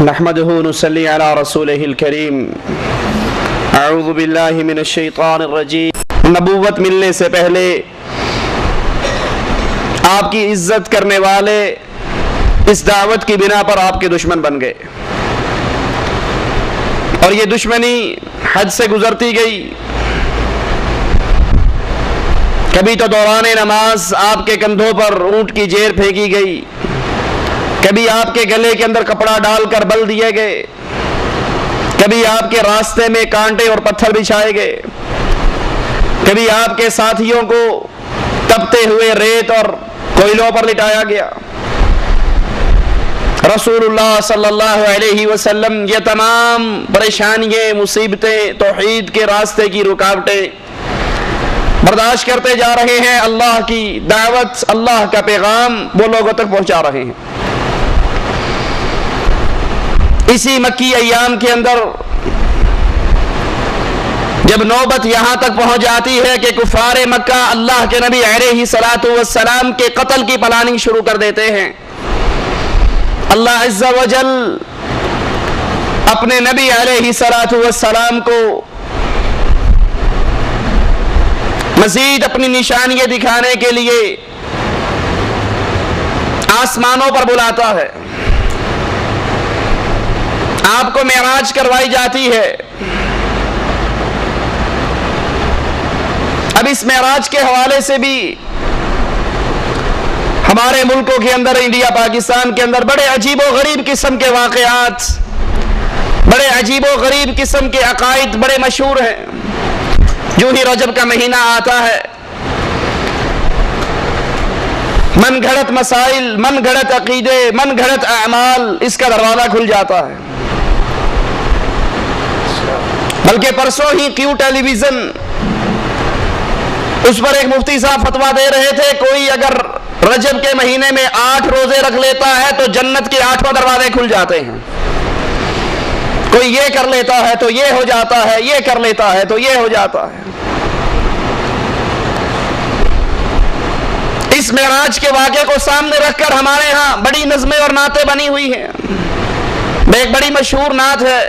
نحمده ونصلي على رسوله الكريم اعوذ باللہ من الشیطان الرجیم۔ نبوت ملنے سے پہلے آپ کی عزت کرنے والے اس دعوت کی بنا پر آپ کے دشمن بن گئے اور یہ دشمنی حد سے گزرتی گئی۔ کبھی تو دوران نماز آپ کے کندھوں پر اونٹ کی جیر پھینکی گئی، کبھی آپ کے گلے کے اندر کپڑا ڈال کر بل دیے گئے، کبھی آپ کے راستے میں کانٹے اور پتھر بچھائے گئے، کبھی آپ کے ساتھیوں کو تپتے ہوئے ریت اور کوئلوں پر لٹایا گیا۔ رسول اللہ صلی اللہ علیہ وسلم یہ تمام پریشانیاں، مصیبتیں، توحید کے راستے کی رکاوٹیں برداشت کرتے جا رہے ہیں۔ اللہ کی دعوت، اللہ کا پیغام وہ لوگوں تک پہنچا رہے ہیں۔ اسی مکی ایام کے اندر جب نوبت یہاں تک پہنچ جاتی ہے کہ کفار مکہ اللہ کے نبی علیہ السلام کے قتل کی پلاننگ شروع کر دیتے ہیں، اللہ عز و جل اپنے نبی علیہ السلام کو مزید اپنی نشانیاں دکھانے کے لیے آسمانوں پر بلاتا ہے۔ آپ کو معراج کروائی جاتی ہے۔ اب اس معراج کے حوالے سے بھی ہمارے ملکوں کے اندر، انڈیا پاکستان کے اندر بڑے عجیب و غریب قسم کے واقعات، بڑے عجیب و غریب قسم کے عقائد بڑے مشہور ہیں۔ جو ہی رجب کا مہینہ آتا ہے، من گھڑت مسائل، من گھڑت عقیدے، من گھڑت اعمال، اس کا دروازہ کھل جاتا ہے۔ بلکہ پرسوں ہی کیو ٹیلی ویژن اس پر ایک مفتی صاحب فتویٰ دے رہے تھے، کوئی اگر رجب کے مہینے میں 8 روزے رکھ لیتا ہے تو جنت کے 8 دروازے کھل جاتے ہیں۔ کوئی یہ کر لیتا ہے تو یہ ہو جاتا ہے، یہ کر لیتا ہے تو یہ ہو جاتا ہے۔ اس معراج کے واقعے کو سامنے رکھ کر ہمارے ہاں بڑی نظمیں اور نعتیں بنی ہوئی ہیں۔ ایک بڑی مشہور نعت ہے،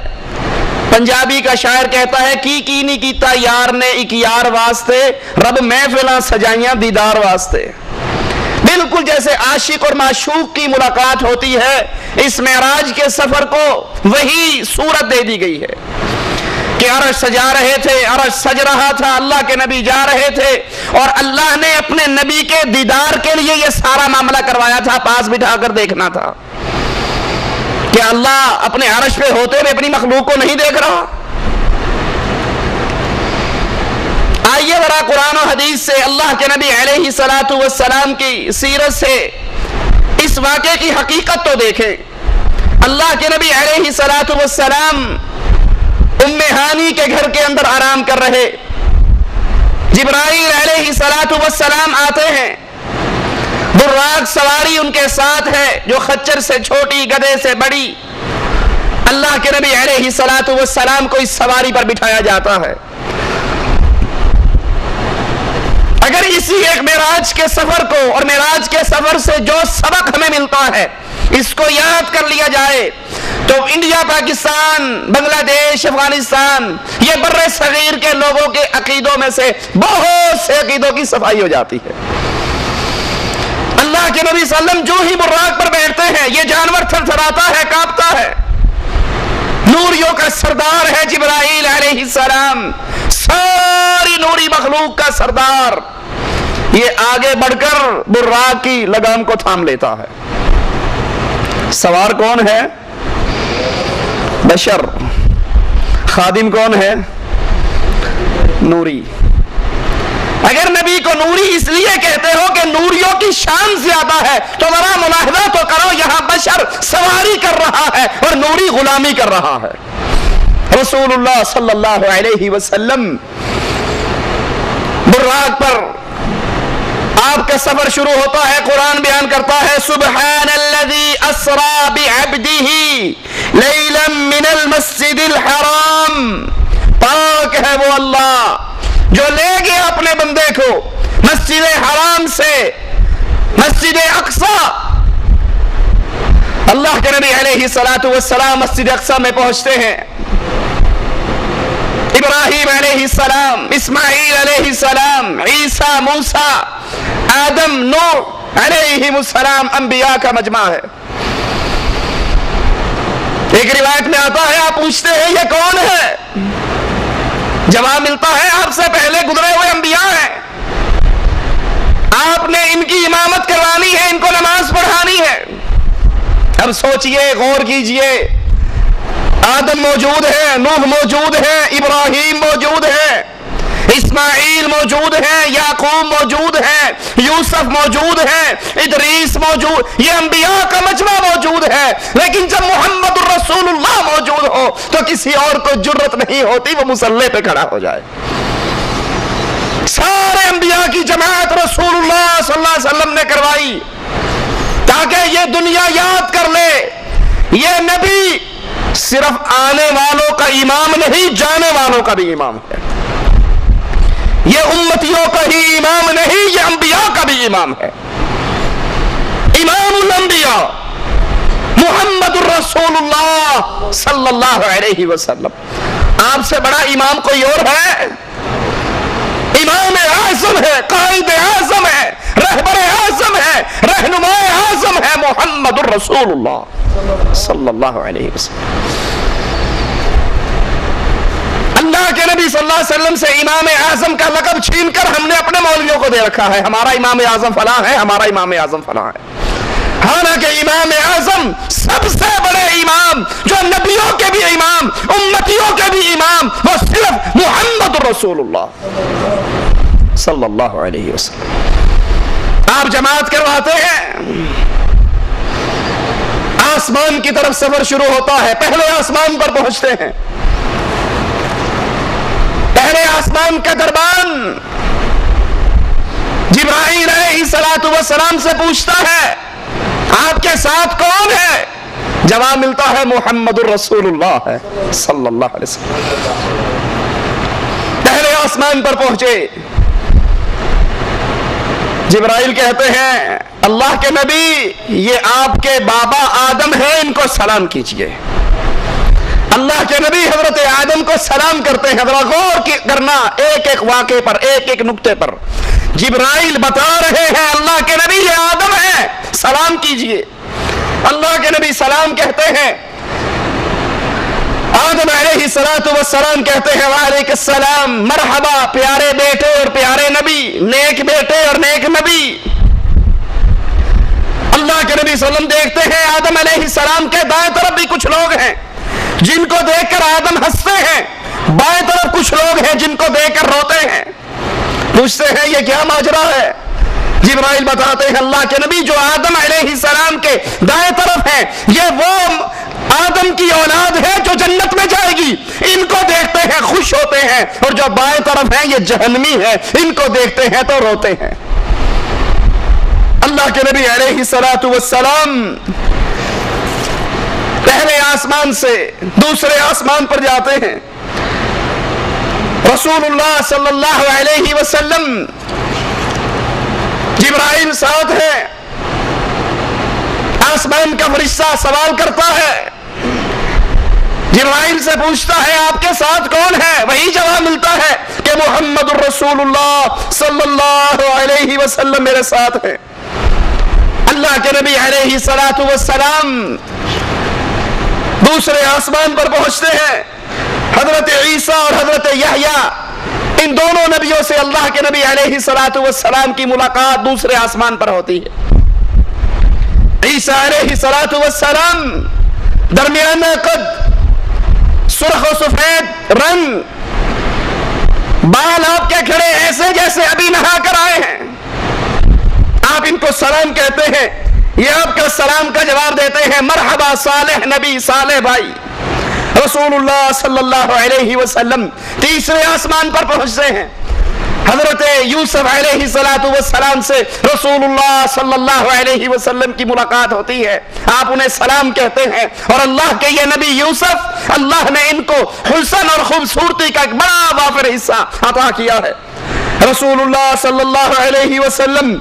پنجابی کا شاعر کہتا ہے، کی نہیں کیتا یار نے ایک یار واسطے، رب محفلاں سجائیاں دیدار واسطے۔ بالکل جیسے عاشق اور معشوق کی ملاقات ہوتی ہے، اس معراج کے سفر کو وہی صورت دے دی گئی ہے کہ عرش سجا رہے تھے، عرش سج رہا تھا، اللہ کے نبی جا رہے تھے اور اللہ نے اپنے نبی کے دیدار کے لیے یہ سارا معاملہ کروایا تھا، پاس بٹھا کر دیکھنا تھا کہ اللہ اپنے عرش پہ ہوتے ہوئے اپنی مخلوق کو نہیں دیکھ رہا۔ آئیے ذرا قرآن و حدیث سے، اللہ کے نبی علیہ السلام کی سیرت سے اس واقعے کی حقیقت تو دیکھیں۔ اللہ کے نبی علیہ السلام ام ہانی کے گھر کے اندر آرام کر رہے، جبرائیل علیہ السلام آتے ہیں، براق سواری ان کے ساتھ ہے جو خچر سے چھوٹی، گدھے سے بڑی۔ اللہ کے نبی علیہ السلام کو اس سواری پر بٹھایا جاتا ہے۔ اگر اسی ایک معراج کے سفر کو اور معراج کے سفر سے جو سبق ہمیں ملتا ہے اس کو یاد کر لیا جائے تو انڈیا، پاکستان، بنگلہ دیش، افغانستان، یہ بر صغیر کے لوگوں کے عقیدوں میں سے بہت سے عقیدوں کی صفائی ہو جاتی ہے۔ اللہ کے نبی صلی اللہ علیہ وسلم جو ہی براق پر بیٹھتے ہیں، یہ جانور تھر تھراتا ہے، کانپتا ہے۔ نوریوں کا سردار ہے جبرائیل علیہ السلام، ساری نوری مخلوق کا سردار، یہ آگے بڑھ کر براق کی لگام کو تھام لیتا ہے۔ سوار کون ہے؟ بشر۔ خادم کون ہے؟ نوری۔ اگر نبی کو نوری اس لیے کہتے ہو کہ نوریوں کی شان زیادہ ہے تو ذرا ملاحظہ تو کرو، یہاں بشر سواری کر رہا ہے اور نوری غلامی کر رہا ہے۔ رسول اللہ صلی اللہ علیہ وسلم براق پر آپ کا سفر شروع ہوتا ہے۔ قرآن بیان کرتا ہے، سبحان الذی اسری بعبدہ لیلا من المسجد الحرام، پاک ہے وہ اللہ جو لے گیا اپنے بندے کو مسجد حرام سے مسجد اقصی، اللہ کے نبی علیہ السلام مسجد اقصی میں پہنچتے ہیں. ابراہیم علیہ السلام، اسماعیل علیہ السلام، عیسیٰ، موسیٰ، آدم، نوح علیہ السلام انبیاء کا مجمع ہے. ایک روایت میں آتا ہے آپ پوچھتے ہیں یہ کون ہے؟ جواب ملتا ہے آپ سے پہلے گزرے ہوئے انبیاء ہیں، آپ نے ان کی امامت کروانی ہے، ان کو نماز پڑھانی ہے. اب سوچئے، غور کیجئے، آدم موجود ہے، نوح موجود ہے، ابراہیم موجود ہے، اسماعیل موجود ہے، یعقوب موجود ہے، یوسف موجود ہے، ادریس موجود، یہ انبیاء کا مجمع موجود ہے. لیکن جب محمد الرسول اللہ موجود ہو تو کسی اور کو جرت نہیں ہوتی وہ مصلی پہ کھڑا ہو جائے. سارے انبیاء کی جماعت رسول اللہ صلی اللہ علیہ وسلم نے کروائی تاکہ یہ دنیا یاد کر لے یہ نبی صرف آنے والوں کا امام نہیں، جانے والوں کا بھی امام ہے. یہ امتیوں کا ہی امام نہیں، یہ انبیاء کا بھی امام ہے. امام الانبیاء محمد الرسول اللہ صلی اللہ علیہ وسلم. آپ سے بڑا امام کوئی اور ہے؟ امام اعظم ہے، قائد اعظم ہے، رہبر اعظم ہے، رہنما اعظم ہے محمد الرسول اللہ صلی اللہ علیہ وسلم. اللہ کے نبی صلی اللہ علیہ وسلم سے امام اعظم کا لقب چھین کر ہم نے اپنے مولویوں کو دے رکھا ہے، ہمارا امام اعظم فلاں ہے، ہمارا امام اعظم فلاں ہے. حالانکہ امام اعظم سب سے بڑے امام، جو نبیوں کے بھی امام، امتیوں کے بھی امام، وہ صرف محمد رسول اللہ صلی اللہ علیہ وسلم. آپ جماعت کرواتے ہیں، آسمان کی طرف سفر شروع ہوتا ہے. پہلے آسمان پر پہنچتے ہیں، پہلے آسمان کا دربان جبرائیل علیہ السلام سے پوچھتا ہے آپ کے ساتھ کون ہے؟ جواب ملتا ہے محمد الرسول اللہ ہے صلی اللہ علیہ وسلم. پہلے آسمان پر پہنچے، جبرائیل کہتے ہیں اللہ کے نبی یہ آپ کے بابا آدم ہیں، ان کو سلام کیجئے. اللہ کے نبی حضرت آدم کو سلام کرتے ہیں. ذرا غور کرنا ایک ایک واقعے پر، ایک ایک نقطے پر. جبرائیل بتا رہے ہیں اللہ کے نبی یہ آدم ہے، سلام کیجئے. اللہ کے نبی سلام کہتے ہیں، آدم علیہ السلام کہتے ہیں وعلیکم السلام، مرحبا پیارے بیٹے اور پیارے نبی، نیک بیٹے اور نیک نبی. اللہ کے نبی صلی اللہ علیہ وسلم دیکھتے ہیں آدم علیہ السلام کے دائیں طرف بھی کچھ لوگ ہیں جن کو دیکھ کر آدم ہنستے ہیں، بائیں طرف کچھ لوگ ہیں جن کو دیکھ کر روتے ہیں. پوچھتے ہیں یہ کیا ماجرا ہے؟ جبرائیل بتاتے ہیں اللہ کے نبی جو آدم علیہ السلام کے دائیں طرف ہیں یہ وہ آدم کی اولاد ہے جو جنت میں جائے گی، ان کو دیکھتے ہیں خوش ہوتے ہیں، اور جو بائیں طرف ہیں یہ جہنمی ہے، ان کو دیکھتے ہیں تو روتے ہیں. اللہ کے نبی علیہ السلام پہلے آسمان سے دوسرے آسمان پر جاتے ہیں. رسول اللہ صلی اللہ علیہ وسلم، جبرائیل ساتھ ہے. آسمان کا فرشتہ سوال کرتا ہے، جبرائیل سے پوچھتا ہے آپ کے ساتھ کون ہے؟ وہی جواب ملتا ہے کہ محمد الرسول اللہ صلی اللہ علیہ وسلم میرے ساتھ ہے. اللہ کے نبی علیہ السلام دوسرے آسمان پر پہنچتے ہیں. حضرت عیسیٰ اور حضرت یحییٰ، ان دونوں نبیوں سے اللہ کے نبی علیہ السلام کی ملاقات دوسرے آسمان پر ہوتی ہے. عیسیٰ علیہ السلام درمیانہ قد، سرخ و سفید رنگ، بال آپ کے کھڑے ایسے جیسے ابھی نہا کر آئے ہیں. آپ ان کو سلام کہتے ہیں، یہ آپ کا سلام کا جواب دیتے ہیں مرحبا صالح نبی، صالح بھائی. رسول اللہ صلی اللہ علیہ وسلم تیسرے آسمان پر پہنچتے ہیں. حضرت یوسف علیہ السلام سے رسول اللہ صلی اللہ علیہ وسلم کی ملاقات ہوتی ہے. آپ انہیں سلام کہتے ہیں، اور اللہ کے یہ نبی یوسف، اللہ نے ان کو حسن اور خوبصورتی کا ایک بڑا وافر حصہ عطا کیا ہے. رسول اللہ صلی اللہ علیہ وسلم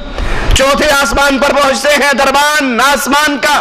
چوتھے آسمان پر پہنچتے ہیں، دربان آسمان کا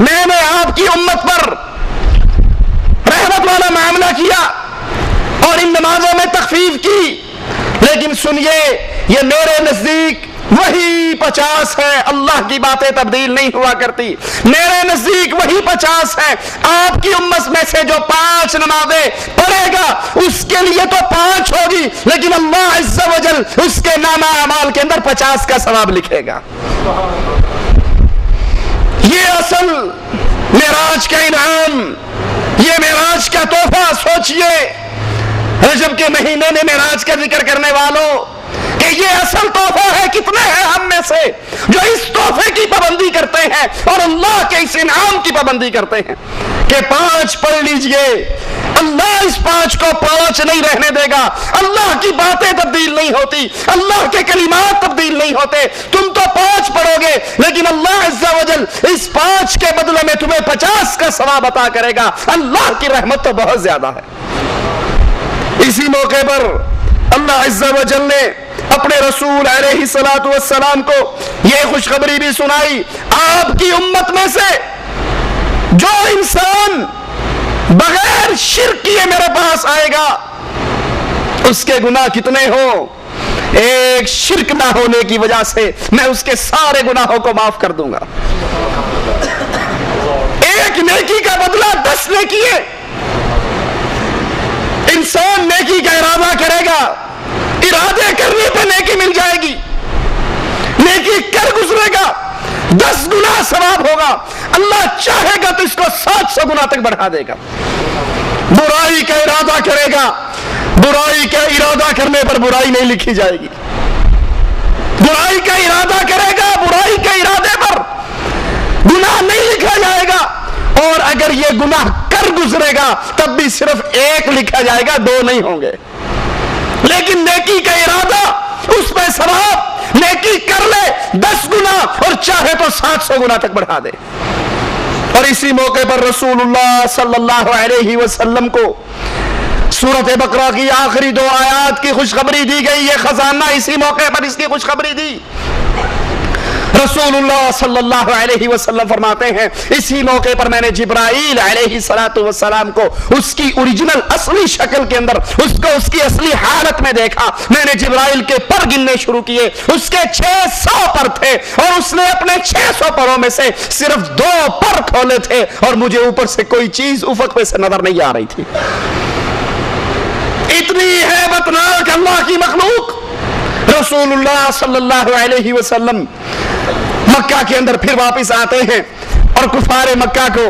میں نے آپ کی امت پر رحمت والا معاملہ کیا اور ان نمازوں میں تخفیف کی، لیکن سنیے یہ میرے نزدیک وہی 50 ہے، اللہ کی باتیں تبدیل نہیں ہوا کرتی، میرے نزدیک وہی 50 ہے۔ آپ کی امت میں سے جو 5 نمازیں پڑھے گا اس کے لیے تو 5 ہوگی، لیکن اللہ عز و جل اس کے نامہ اعمال کے اندر 50 کا ثواب لکھے گا۔ یہ اصل معراج کا انعام، یہ معراج کا تحفہ۔ سوچئے رجب کے مہینے میں معراج کا ذکر کرنے والوں کہ یہ اصل تحفہ ہے، کتنے ہیں ہم میں سے جو اس تحفے کی پابندی کرتے ہیں اور اللہ کے اس انعام کی پابندی کرتے ہیں کہ 5 پڑھ لیجئے، اللہ اس 5 کو 5 نہیں رہنے دے گا۔ اللہ کی باتیں تبدیل نہیں ہوتی، اللہ کے کلمات تبدیل نہیں ہوتے۔ تم تو 5 پڑھو گے لیکن اللہ عز و جل اس 5 کے بدلے میں تمہیں 50 کا ثواب عطا کرے گا۔ اللہ کی رحمت تو بہت زیادہ ہے۔ اسی موقع پر اللہ عز و جل نے اپنے رسول علیہ السلام کو یہ خوشخبری بھی سنائی، آپ کی امت میں سے جو انسان بغیر شرک کیے میرے پاس آئے گا اس کے گناہ کتنے ہوں، ایک شرک نہ ہونے کی وجہ سے میں اس کے سارے گناہوں کو معاف کر دوں گا۔ ایک نیکی کا بدلہ 10 نیکی ہے۔ انسان نیکی کا ارادہ کرے گا، ارادے کرنے پہ نیکی مل جائے گی، نیکی کر گزرے گا 10 گنا ثواب ہوگا، اللہ چاہے گا تو اس کو 700 گنا تک بڑھا دے گا۔ برائی کا ارادہ کرے گا، برائی کا ارادہ کرنے پر برائی نہیں لکھی جائے گی، برائی کا ارادہ کرے گا، برائی کے ارادے پر گناہ نہیں لکھا جائے گا، اور اگر یہ گناہ کر گزرے گا تب بھی صرف 1 لکھا جائے گا، 2 نہیں ہوں گے۔ لیکن نیکی کا ارادہ اس پہ ثواب، نیکی کر لے 10 گنا اور چاہے تو 700 گنا تک بڑھا دے۔ اور اسی موقع پر رسول اللہ صلی اللہ علیہ وسلم کو سورۃ بقرہ کی آخری 2 آیات کی خوشخبری دی گئی، یہ خزانہ اسی موقع پر اس کی خوشخبری دی۔ رسول اللہ صلی اللہ علیہ وسلم فرماتے ہیں اسی موقع پر میں نے جبرائیل علیہ السلام کو اس کی اوریجنل اصلی شکل کے اندر اس کو اس کی اصلی حالت میں دیکھا۔ میں نے جبرائیل کے پر گننے شروع کیے، اس کے 600 پر تھے اور اس نے اپنے 600 پروں میں سے صرف 2 پر کھولے تھے اور مجھے اوپر سے کوئی چیز افق پہ سے نظر نہیں آ رہی تھی۔ اتنی ہیبت ناک اللہ کی مخلوق۔ رسول اللہ صلی اللہ علیہ وسلم مکہ کے اندر پھر واپس آتے ہیں اور کفار مکہ کو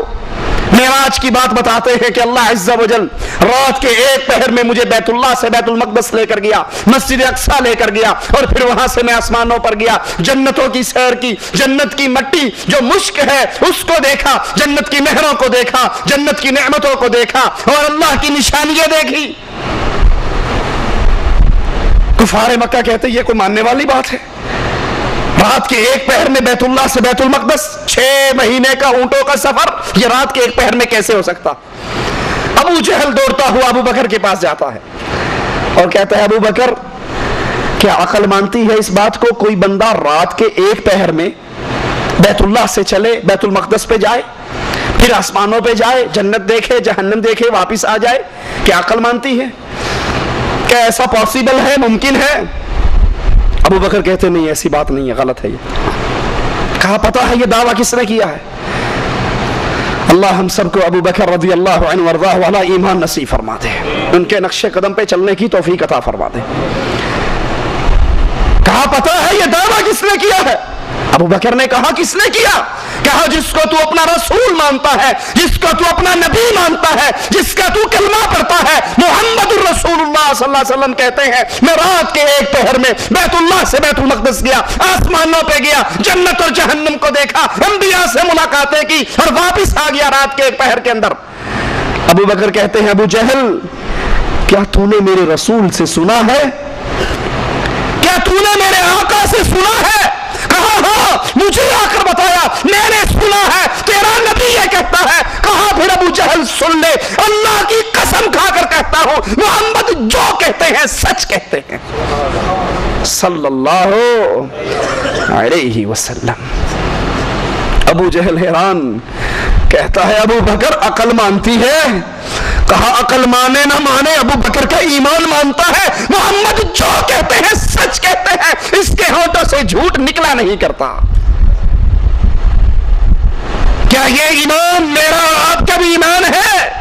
معراج کی بات بتاتے ہیں کہ اللہ عز و جل رات کے 1 پہر میں مجھے بیت اللہ سے بیت المقدس لے کر گیا، مسجد اقصیٰ لے کر گیا اور پھر وہاں سے میں آسمانوں پر گیا، جنتوں کی سیر کی، جنت کی مٹی جو مشک ہے اس کو دیکھا، جنت کی نہروں کو دیکھا، جنت کی نعمتوں کو دیکھا اور اللہ کی نشانیاں دیکھی۔ کفار مکہ کہتے یہ کوئی ماننے والی بات ہے؟ رات کے 1 پہر میں بیت اللہ سے بیت المقدس 6 مہینے کا اونٹوں کا سفر، یہ رات کے 1 پہر میں کیسے ہو سکتا؟ ابو جہل دوڑتا ہوا ابو بکر کے پاس جاتا ہے اور کہتا ہے ابو بکر کیا عقل مانتی ہے اس بات کو کوئی بندہ رات کے 1 پہر میں بیت اللہ سے چلے بیت المقدس پہ جائے، پھر آسمانوں پہ جائے، جنت دیکھے، جہنم دیکھے، واپس آ جائے؟ کیا عقل مانتی ہے؟ کیا ایسا پاسبل ہے، ممکن ہے؟ ابو بکر کہتے نہیں ایسی بات نہیں ہے، غلط ہے یہ۔ کہا پتہ ہے یہ دعویٰ کس نے کیا ہے؟ اللہ ہم سب کو ابو بکر رضی اللہ عنہ وارضاہ والا ایمان نصیب فرما دے، ان کے نقش قدم پہ چلنے کی توفیق عطا فرما دے۔ کہا پتہ ہے یہ دعویٰ کس نے کیا ہے؟ ابو بکر نے کہا کس نے کیا؟ کہا جس کو تو اپنا رسول مانتا ہے، جس کو تو اپنا نبی مانتا ہے، جس کا تو کلمہ پڑھتا ہے، محمد الرسول اللہ صلی اللہ علیہ وسلم کہتے ہیں میں رات کے 1 پہر میں بیت اللہ سے بیت المقدس گیا، آسمانوں پہ گیا، جنت اور جہنم کو دیکھا، انبیاء سے ملاقاتیں کی اور واپس آ گیا رات کے 1 پہر کے اندر۔ ابو بکر کہتے ہیں ابو جہل کیا تو نے میرے رسول سے سنا ہے؟ کیا تو نے میرے آقا سے سنا ہے؟ کہا ہاں مجھے آ کر بتایا، میں نے سنا ہے، تیرا نبی یہ کہتا ہے۔ کہا پھر ابو جہل سن لے، اللہ کی قسم کھا کر کہتا ہوں محمد جو کہتے ہیں سچ کہتے ہیں صلی اللہ علیہ وسلم۔ ابو جہل حیران، کہتا ہے ابو بکر عقل مانتی ہے؟ کہا عقل مانے نہ مانے ابو بکر کا ایمان مانتا ہے. محمد جو کہتے ہیں سچ کہتے ہیں, اس کے ہونٹوں سے جھوٹ نکلا نہیں کرتا. کیا یہ ایمان میرا اور آپ کا بھی ایمان ہے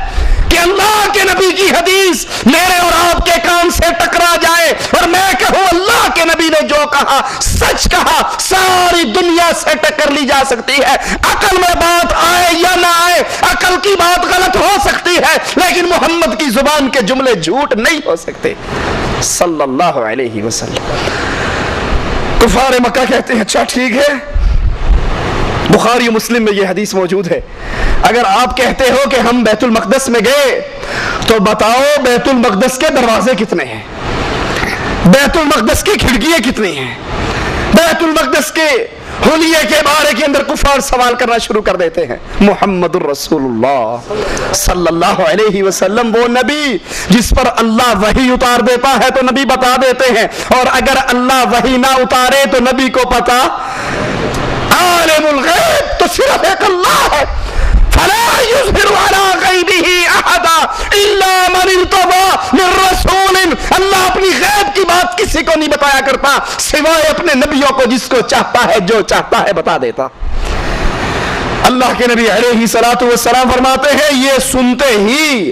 کہ اللہ کے نبی کی حدیث میرے اور آپ کے کان سے ٹکرا جائے اور میں کہوں اللہ کے نبی نے جو کہا سچ کہا, ساری دنیا سے ٹکر لی جا سکتی ہے, عقل میں بات آئے یا نہ آئے, عقل کی بات غلط ہو سکتی ہے لیکن محمد کی زبان کے جملے جھوٹ نہیں ہو سکتے صلی اللہ علیہ وسلم. کفار مکہ کہتے ہیں اچھا ٹھیک ہے, بخاری و مسلم میں یہ حدیث موجود ہے, اگر آپ کہتے ہو کہ ہم بیت المقدس میں گئے تو بتاؤ بیت المقدس کے دروازے کتنے ہیں, بیت المقدس کی کھڑکیاں کتنی ہیں, بیت المقدس کے حلیے کے بارے کے اندر کفار سوال کرنا شروع کر دیتے ہیں. محمد الرسول اللہ صلی اللہ علیہ وسلم وہ نبی جس پر اللہ وحی اتار دیتا ہے تو نبی بتا دیتے ہیں, اور اگر اللہ وحی نہ اتارے تو نبی کو پتا, عالم الغیب تو صرف ایک اللہ ہے. فلا یظہر علی غیبہ احدا الا من ارتضی من رسول, اللہ اپنی غیب کی بات کسی کو نہیں بتایا کرتا سوائے اپنے نبیوں کو, جس کو چاہتا ہے جو چاہتا ہے بتا دیتا. اللہ کے نبی علیہ الصلوۃ والسلام فرماتے ہیں یہ سنتے ہی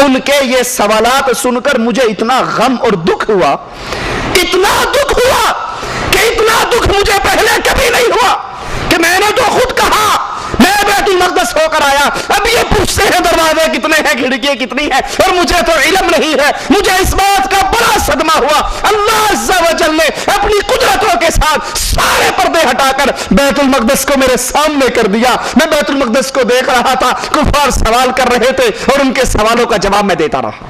ان کے یہ سوالات سن کر مجھے اتنا غم اور دکھ ہوا, اتنا دکھ ہوا کہ اتنا دکھ مجھے پہلے کبھی نہیں ہوا کہ میں نے تو خود کہا میں بیت المقدس ہو کر آیا, اب یہ پوچھتے ہیں دروازے کتنے ہیں کھڑکیاں کتنی ہیں اور مجھے تو علم نہیں ہے. مجھے اس بات کا بڑا صدمہ ہوا, اللہ عز و جل نے اپنی قدرتوں کے ساتھ سارے پردے ہٹا کر بیت المقدس کو میرے سامنے کر دیا. میں بیت المقدس کو دیکھ رہا تھا, کفار سوال کر رہے تھے اور ان کے سوالوں کا جواب میں دیتا رہا.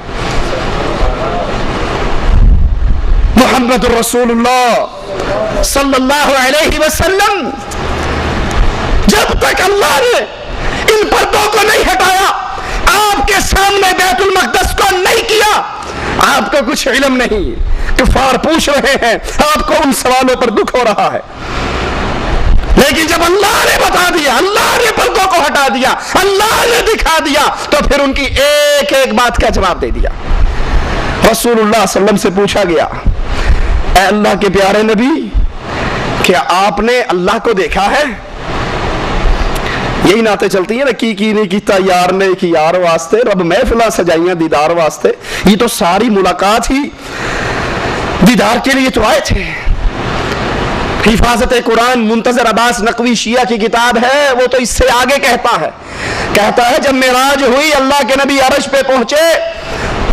محمد الرسول اللہ صلی اللہ علیہ وسلم جب تک اللہ نے ان پردوں کو نہیں ہٹایا, آپ کے سامنے بیت المقدس کو نہیں کیا, آپ کو کچھ علم نہیں. کفار پوچھ رہے ہیں, آپ کو ان سوالوں پر دکھ ہو رہا ہے, لیکن جب اللہ نے بتا دیا, اللہ نے پردوں کو ہٹا دیا, اللہ نے دکھا دیا, تو پھر ان کی ایک ایک بات کا جواب دے دیا. رسول اللہ صلی اللہ علیہ وسلم سے پوچھا گیا, اے اللہ کے پیارے نبی کیا آپ نے اللہ کو دیکھا ہے؟ یہی نعتیں چلتی ہیں نا, کی نہیں کیتا یار نے کی یار واسطے, رب محفلاں سجائیاں دیدار واسطے. یہ تو ساری ملاقات ہی دیدار کے لیے تو آئے تھے. حفاظت قرآن منتظر عباس نقوی شیعہ کی کتاب ہے, وہ تو اس سے آگے کہتا ہے جب معراج ہوئی اللہ کے نبی عرش پہ پہنچے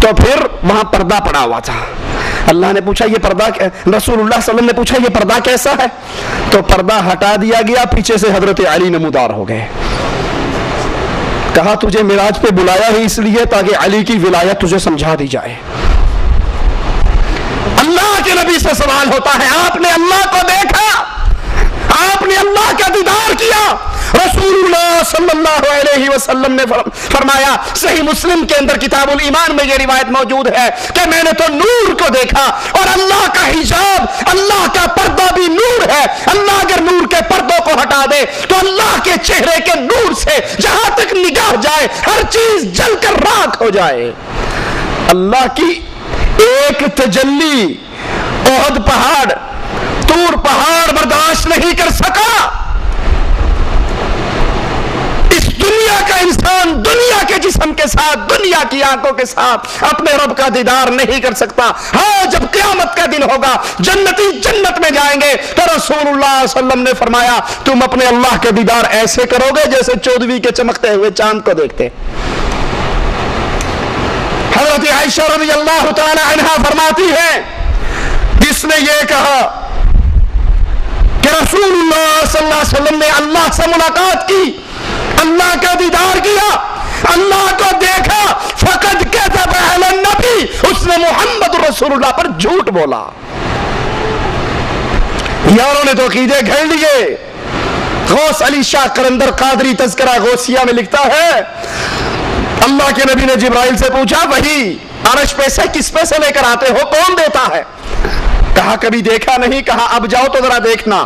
تو پھر وہاں پردہ پڑا ہوا تھا. اللہ نے پوچھا یہ پردہ, رسول اللہ صلی اللہ علیہ وسلم نے پوچھا یہ پردہ کیسا ہے, تو پردہ ہٹا دیا گیا, پیچھے سے حضرت علی نمودار ہو گئے. کہا تجھے معراج پہ بلایا ہی اس لیے تاکہ علی کی ولایت تجھے سمجھا دی جائے. اللہ کے نبی سے سوال ہوتا ہے, آپ نے اللہ کو دیکھا, آپ نے اللہ کا دیدار کیا؟ رسول اللہ صلی اللہ علیہ وسلم نے فرمایا, صحیح مسلم کے اندر کتاب الایمان میں یہ روایت موجود ہے کہ میں نے تو نور کو دیکھا, اور اللہ کا حجاب, اللہ کا پردہ بھی نور ہے. اللہ اگر نور کے پردوں کو ہٹا دے تو اللہ کے چہرے کے نور سے جہاں تک نگاہ جائے ہر چیز جل کر راکھ ہو جائے. اللہ کی ایک تجلی احد پہاڑ, طور پہاڑ برداشت نہیں کر سکا. اس دنیا کا انسان دنیا کے جسم کے ساتھ, دنیا کی آنکھوں کے ساتھ اپنے رب کا دیدار نہیں کر سکتا. ہاں جب قیامت کا دن ہوگا, جنتی جنت میں جائیں گے, تو رسول اللہ صلی اللہ علیہ وسلم نے فرمایا تم اپنے اللہ کے دیدار ایسے کرو گے جیسے چودھویں کے چمکتے ہوئے چاند کو دیکھتے. حضرت عائشہ رضی اللہ تعالی عنہا فرماتی ہے, جس نے یہ کہا کہ رسول اللہ صلی اللہ علیہ وسلم نے اللہ سے ملاقات کی, اللہ کا دیدار کیا, اللہ کو دیکھا, فقد کذب علی النبی, اس نے محمد رسول اللہ پر جھوٹ بولا. یاروں نے تو عقیدے گھڑ لیے. غوث علی شاہ قلندر قادری تذکرہ غوثیہ میں لکھتا ہے, اللہ کے نبی نے جبرائیل سے پوچھا وہی عرش پہ سے کس پہ سے لے کر آتے ہو, کون دیتا ہے؟ کہا کبھی دیکھا نہیں. کہا اب جاؤ تو ذرا دیکھنا.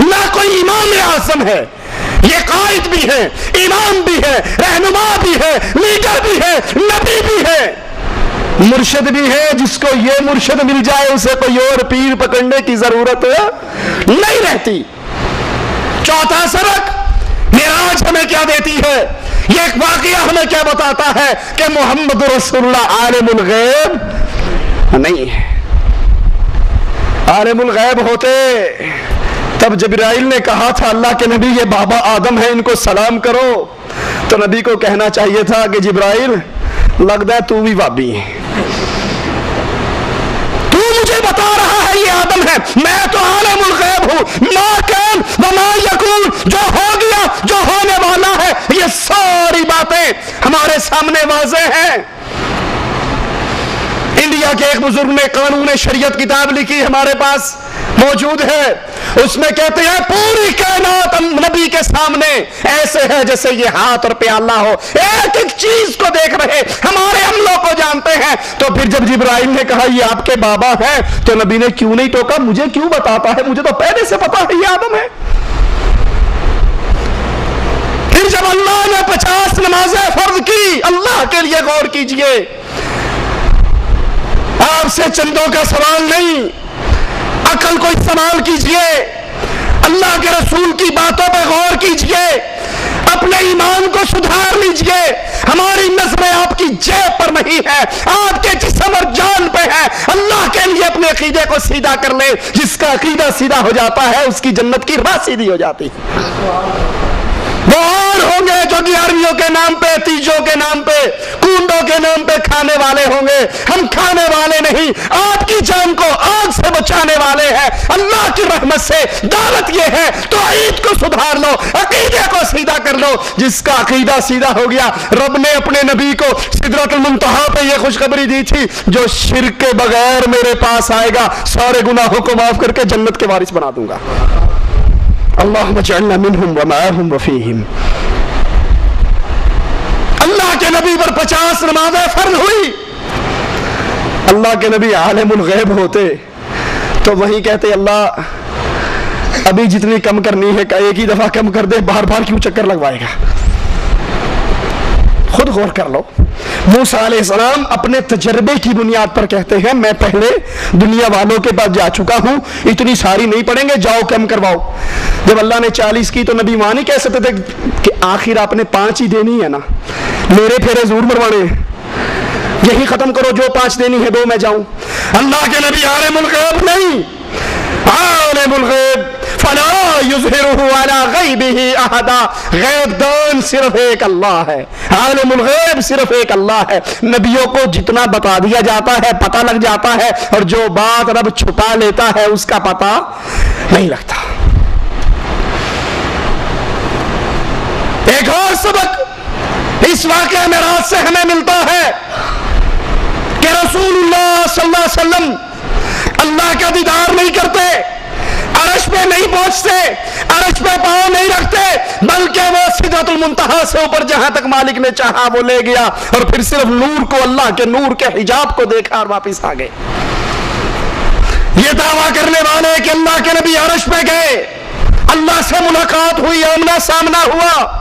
نہ کوئی امام اعظم ہے. یہ قائد بھی ہے, امام بھی ہے, رہنما بھی ہے, لیڈر بھی ہے, نبی بھی ہے, مرشد بھی ہے. جس کو یہ مرشد مل جائے اسے کوئی اور پیر پکڑنے کی ضرورت نہیں رہتی. چوتھا سبق معراج ہمیں کیا دیتی ہے؟ یہ ایک واقعہ ہمیں کیا بتاتا ہے کہ محمد رسول اللہ عالم الغیب نہیں ہے. عالم الغیب ہوتے تب جبرائیل نے کہا تھا اللہ کے نبی یہ بابا آدم ہے ان کو سلام کرو, تو نبی کو کہنا چاہیے تھا کہ جبرائیل لگتا ہے تو بھی بابی ہے, تو مجھے بتا رہا ہے یہ آدم ہے, میں تو عالم الغیب ہوں. ما کان وما یکون, جو ہو گیا جو ہونے والا ہے, یہ ساری باتیں ہمارے سامنے واضح ہیں. انڈیا کے ایک بزرگ نے قانون شریعت کتاب لکھی, ہمارے پاس موجود ہے. اس میں کہتے ہیں پوری کائنات نبی کے سامنے ایسے ہے جیسے یہ ہاتھ اور پیالہ ہو, ایک ایک چیز کو دیکھ رہے, ہمارے عملوں کو جانتے ہیں. تو پھر جب جبرائیل نے کہا یہ آپ کے بابا ہیں, تو نبی نے کیوں نہیں ٹوکا, مجھے کیوں بتاتا ہے, مجھے تو پہلے سے پتا ہے یہ آدم ہے. پھر جب اللہ نے 50 نمازیں فرض کی, اللہ کے لیے غور کیجئے, آپ سے چندوں کا سوال نہیں, عقل کو استعمال کیجئے, اللہ کے رسول کی باتوں پہ غور کیجئے, اپنے ایمان کو سدھار لیجئے. ہماری نظریں آپ کی جیب پر نہیں ہے, آپ کے جسم اور جان پہ ہے. اللہ کے لیے اپنے عقیدے کو سیدھا کر لے, جس کا عقیدہ سیدھا ہو جاتا ہے اس کی جنت کی راہ سیدھی ہو جاتی ہے. وہ اور ہوں گے جو گیارہویں کے نام پہ, تیجوں کے نام پہ, کنڈوں کے نام پہ کھانے والے ہوں گے. ہم کھانے والے نہیں, آپ کی جان کو آگ سے بچانے والے ہیں. اللہ کی رحمت سے دعوت یہ ہے توحید کو سدھار لو, عقیدے کو سیدھا کر لو. جس کا عقیدہ سیدھا ہو گیا, رب نے اپنے نبی کو سدرۃ المنتہا پہ یہ خوشخبری دی تھی, جو شرک کے بغیر میرے پاس آئے گا سارے گناہوں کو معاف کر کے جنت کے وارث بنا دوں گا. اللہم اجعلنا منہم ومعہم وفیہم. اللہ کے نبی پر 50 نمازیں فرض ہوئی. اللہ کے نبی عالم الغیب ہوتے تو وہی کہتے اللہ ابھی جتنی کم کرنی ہے ایک ہی دفعہ کم کر دے, بار بار کیوں چکر لگوائے گا. خود غور کر لو. موسیٰ علیہ السلام اپنے تجربے کی بنیاد پر کہتے ہیں میں پہلے دنیا والوں کے پاس جا چکا ہوں, اتنی ساری نہیں پڑیں گے, جاؤ کم کرواؤ. جب اللہ نے 40 کی تو نبی وہاں نہیں کہہ سکتے تھے کہ آخر آپ نے 5 ہی دینی ہے نا, میرے پھیرے ضرور مروانے ہیں, یہی ختم کرو, جو 5 دینی ہے 2 میں جاؤں. اللہ کے نبی عالم الغیب نہیں, عالم الغیب فلا یظہرہ علی غیبہ احدا. غیب دان صرف ایک اللہ ہے, عالم الغیب صرف ایک اللہ ہے. نبیوں کو جتنا بتا دیا جاتا ہے پتہ لگ جاتا ہے, اور جو بات رب چھپا لیتا ہے اس کا پتہ نہیں لگتا. ایک اور سبق اس واقعہ معراج سے ہمیں ملتا ہے کہ رسول اللہ صلی اللہ علیہ وسلم اللہ کا دیدار نہیں کرتے, عرش پہ نہیں پہنچتے, عرش پہ پاؤں نہیں رکھتے, بلکہ وہ سدرۃ المنتہا سے اوپر جہاں تک مالک نے چاہا وہ لے گیا, اور پھر صرف نور کو, اللہ کے نور کے حجاب کو دیکھا اور واپس آ گئے. یہ دعویٰ کرنے والے کہ اللہ کے نبی عرش پہ گئے, اللہ سے ملاقات ہوئی, آمنا سامنا ہوا,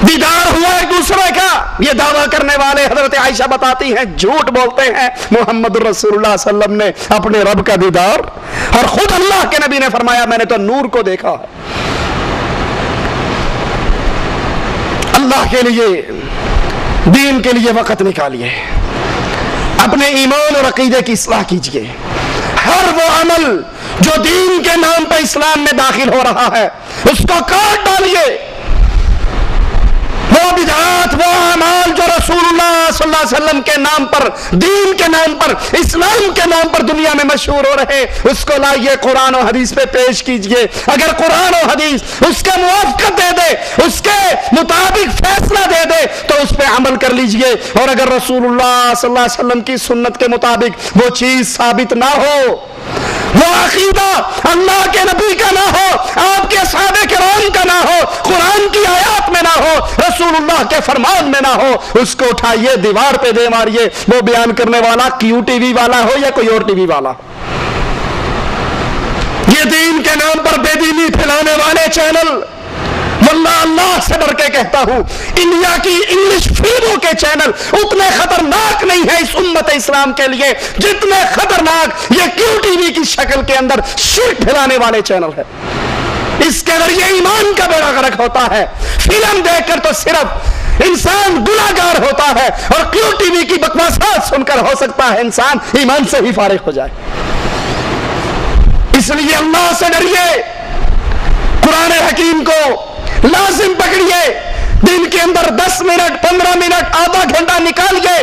دیدار ہوا ایک دوسرے کا, یہ دعویٰ کرنے والے حضرت عائشہ بتاتی ہیں جھوٹ بولتے ہیں. محمد رسول اللہ صلی اللہ علیہ وسلم نے اپنے رب کا دیدار, اور خود اللہ کے نبی نے فرمایا میں نے تو نور کو دیکھا ہے. اللہ کے لیے, دین کے لیے وقت نکالیے, اپنے ایمان اور عقیدے کی اصلاح کیجیے. ہر وہ عمل جو دین کے نام پہ اسلام میں داخل ہو رہا ہے اس کو کاٹ ڈالیے. وہ بدعات, وہ اعمال جو رسول اللہ صلی اللہ علیہ وسلم کے نام پر, دین کے نام پر, اسلام کے نام پر دنیا میں مشہور ہو رہے, اس کو لائیے قرآن و حدیث پہ پیش کیجئے. اگر قرآن و حدیث اس کے موافقت دے دے, اس کے مطابق فیصلہ دے دے تو اس پہ عمل کر لیجئے. اور اگر رسول اللہ صلی اللہ علیہ وسلم کی سنت کے مطابق وہ چیز ثابت نہ ہو, وہ عقیدہ اللہ کے نبی کا نہ ہو, آپ کے صحابہ کرام کا نہ ہو, قرآن کی آیات میں نہ ہو, رسول اللہ کے فرمان میں نہ ہو, اس کو اٹھائیے دیوار پہ دے ماریے. وہ بیان کرنے والا کیو ٹی وی والا ہو یا کوئی اور ٹی وی والا, یہ دین کے نام پر بے دینی پھیلانے والے چینل، واللہ اللہ سے ڈر کے کہتا ہوں انڈیا کی انگلش فلموں کے چینل اتنے خطرناک نہیں ہے اس امت اسلام کے لیے جتنے خطرناک یہ کیو ٹی وی کی شکل کے اندر شرک پھیلانے والے چینل ہے۔ اس کے ذریعے ایمان کا بیڑا غرق ہوتا ہے۔ فلم دیکھ کر تو صرف انسان گناہگار ہوتا ہے، اور کیو ٹی وی کی بکواسات سن کر ہو سکتا ہے انسان ایمان سے ہی فارغ ہو جائے۔ اس لیے اللہ سے ڈریے، قرآن حکیم کو لازم پکڑیے، دن کے اندر 10 منٹ 15 منٹ آدھا گھنٹہ نکالیے،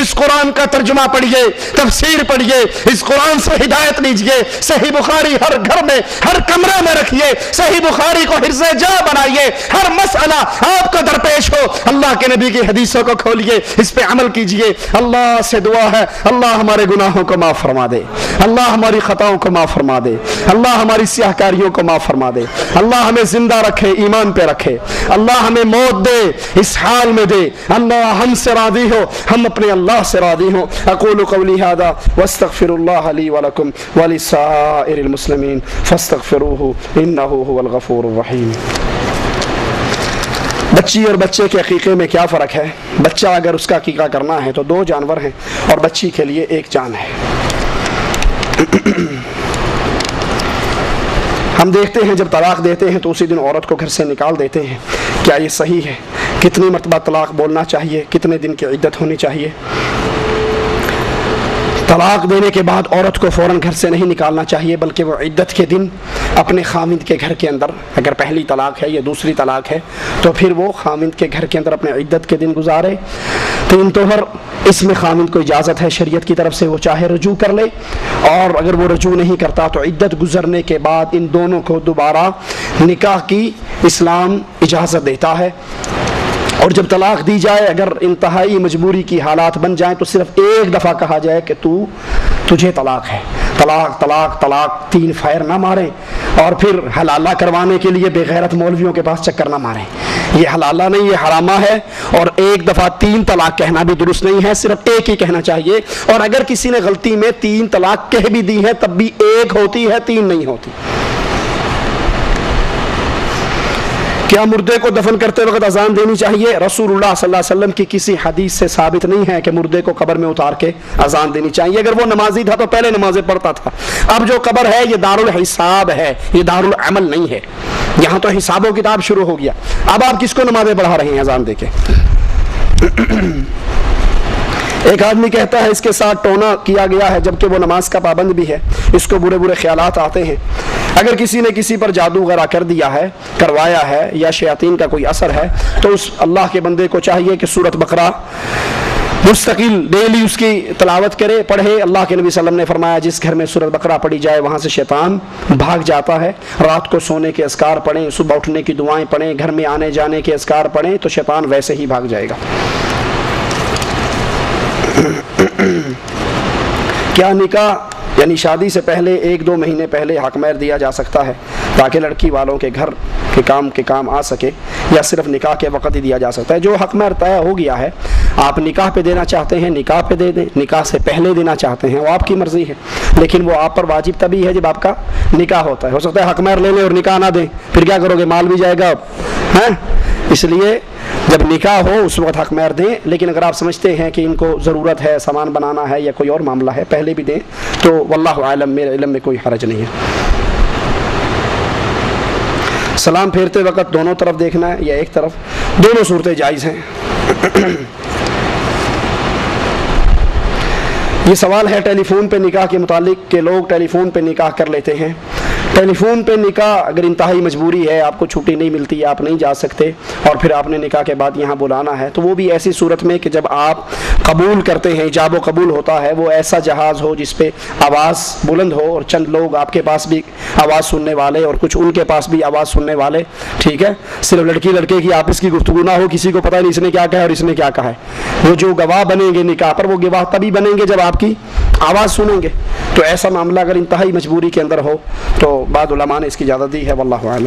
اس قرآن کا ترجمہ پڑھیے، تفسیر پڑھیے، اس قرآن سے ہدایت لیجئے۔ صحیح بخاری ہر گھر میں ہر کمرے میں رکھیے، صحیح بخاری کو حرز جا بنائیے، ہر مسئلہ آپ کو درپیش ہو اللہ کے نبی کی حدیثوں کو کھولیے، اس پہ عمل کیجئے۔ اللہ سے دعا ہے اللہ ہمارے گناہوں کو معاف فرما دے، اللہ ہماری خطاؤں کو معاف فرما دے، اللہ ہماری سیاہ کاریوں کو معاف فرما دے، اللہ ہمیں زندہ رکھے، ایمان پہ رکھے، اللہ ہمیں موت دے اس حال میں دے، اللہ ہم سے راضی ہو، ہم اپنے اللہ سے راضی ہوں۔ اقول قولی ھذا واستغفر اللہ لی ولکم ولسائر المسلمین فاستغفروہ انہ هو الغفور الرحیم۔ بچی اور بچے کے عقیقے میں کیا فرق ہے؟ بچہ اگر اس کا عقیقہ کرنا ہے تو 2 جانور ہیں اور بچی کے لیے 1 جان ہے۔ ہم دیکھتے ہیں جب طلاق دیتے ہیں تو اسی دن عورت کو گھر سے نکال دیتے ہیں، کیا یہ صحیح ہے؟ کتنی مرتبہ طلاق بولنا چاہیے؟ کتنے دن کی عدت ہونی چاہیے؟ طلاق دینے کے بعد عورت کو فوراً گھر سے نہیں نکالنا چاہیے، بلکہ وہ عدت کے دن اپنے خاوند کے گھر کے اندر، اگر پہلی طلاق ہے یا دوسری طلاق ہے تو پھر وہ خاوند کے گھر کے اندر اپنے عدت کے دن گزارے۔ 3 طہر اس میں خاوند کو اجازت ہے شریعت کی طرف سے، وہ چاہے رجوع کر لے، اور اگر وہ رجوع نہیں کرتا تو عدت گزرنے کے بعد ان دونوں کو دوبارہ نکاح کی اسلام اجازت دیتا ہے۔ اور جب طلاق دی جائے اگر انتہائی مجبوری کی حالات بن جائیں تو صرف 1 دفعہ کہا جائے کہ تجھے طلاق ہے، طلاق طلاق طلاق، 3 فائر نہ ماریں، اور پھر حلالہ کروانے کے لیے بے غیرت مولویوں کے پاس چکر نہ ماریں۔ یہ حلالہ نہیں، یہ حرامہ ہے، اور 1 دفعہ 3 طلاق کہنا بھی درست نہیں ہے، صرف 1 ہی کہنا چاہیے۔ اور اگر کسی نے غلطی میں 3 طلاق کہہ بھی دی ہے تب بھی 1 ہوتی ہے، 3 نہیں ہوتی۔ کیا مردے کو دفن کرتے وقت اذان دینی چاہیے؟ رسول اللہ صلی اللہ علیہ وسلم کی کسی حدیث سے ثابت نہیں ہے کہ مردے کو قبر میں اتار کے اذان دینی چاہیے۔ اگر وہ نمازی تھا تو پہلے نمازیں پڑھتا تھا۔ اب جو قبر ہے یہ دارالحساب ہے، یہ دارالعمل نہیں ہے، یہاں تو حساب و کتاب شروع ہو گیا۔ اب آپ کس کو نمازیں پڑھا رہے ہیں اذان دے کے؟ ایک آدمی کہتا ہے اس کے ساتھ ٹونا کیا گیا ہے جبکہ وہ نماز کا پابند بھی ہے، اس کو برے برے خیالات آتے ہیں۔ اگر کسی نے کسی پر جادو وغیرہ کر دیا ہے، کروایا ہے، یا شیاطین کا کوئی اثر ہے تو اس اللہ کے بندے کو چاہیے کہ سورۃ بقرہ مستقل ڈیلی اس کی تلاوت کرے، پڑھے۔ اللہ کے نبی صلی اللہ علیہ وسلم نے فرمایا جس گھر میں سورۃ بقرہ پڑھی جائے وہاں سے شیطان بھاگ جاتا ہے۔ رات کو سونے کے اذکار پڑھیں، صبح اٹھنے کی دعائیں پڑھیں، گھر میں آنے جانے کے اذکار پڑھیں تو شیطان ویسے ہی بھاگ جائے گا۔ کیا نکاح یعنی شادی سے پہلے 1-2 مہینے پہلے حق مہر دیا جا سکتا ہے تاکہ لڑکی والوں کے گھر کے کام آ سکے، یا صرف نکاح کے وقت ہی دیا جا سکتا ہے؟ جو حق مہر طے ہو گیا ہے، آپ نکاح پہ دینا چاہتے ہیں نکاح پہ دے دیں، نکاح سے پہلے دینا چاہتے ہیں وہ آپ کی مرضی ہے، لیکن وہ آپ پر واجب تبھی ہے جب آپ کا نکاح ہوتا ہے۔ ہو سکتا ہے حق مہر لے لیں اور نکاح نہ دیں، پھر کیا کرو گے؟ مال بھی جائے گا ہیں؟ اس لیے جب نکاح ہو اس وقت حق مہر دیں، لیکن اگر آپ سمجھتے ہیں کہ ان کو ضرورت ہے، سامان بنانا ہے یا کوئی اور معاملہ ہے، پہلے بھی دیں تو واللہ عالم، میرے علم میں کوئی حرج نہیں ہے۔ سلام پھیرتے وقت دونوں طرف دیکھنا ہے یا ایک طرف؟ دونوں صورتیں جائز ہیں۔ یہ سوال ہے ٹیلی فون پہ نکاح کے متعلق کہ لوگ ٹیلی فون پہ نکاح کر لیتے ہیں۔ ٹیلی فون پہ نکاح اگر انتہائی مجبوری ہے، آپ کو چھٹی نہیں ملتی، آپ نہیں جا سکتے، اور پھر آپ نے نکاح کے بعد یہاں بلانا ہے، تو وہ بھی ایسی صورت میں کہ جب آپ قبول کرتے ہیں، ایجاب و قبول ہوتا ہے، وہ ایسا جہاز ہو جس پہ آواز بلند ہو اور چند لوگ آپ کے پاس بھی آواز سننے والے اور کچھ ان کے پاس بھی آواز سننے والے، ٹھیک ہے؟ صرف لڑکی لڑکے کی آپس کی گفتگو نہ ہو، کسی کو پتہ نہیں اس نے کیا کہا ہے اور اس نے کیا کہا ہے۔ وہ جو گواہ بنیں گے نکاح پر، وہ گواہ تبھی بنیں گے جب آپ کی آواز سنیں گے۔ تو ایسا معاملہ اگر انتہائی مجبوری کے اندر ہو تو بعض علماء نے اس کی اجازت دی ہے، واللہ اعلم۔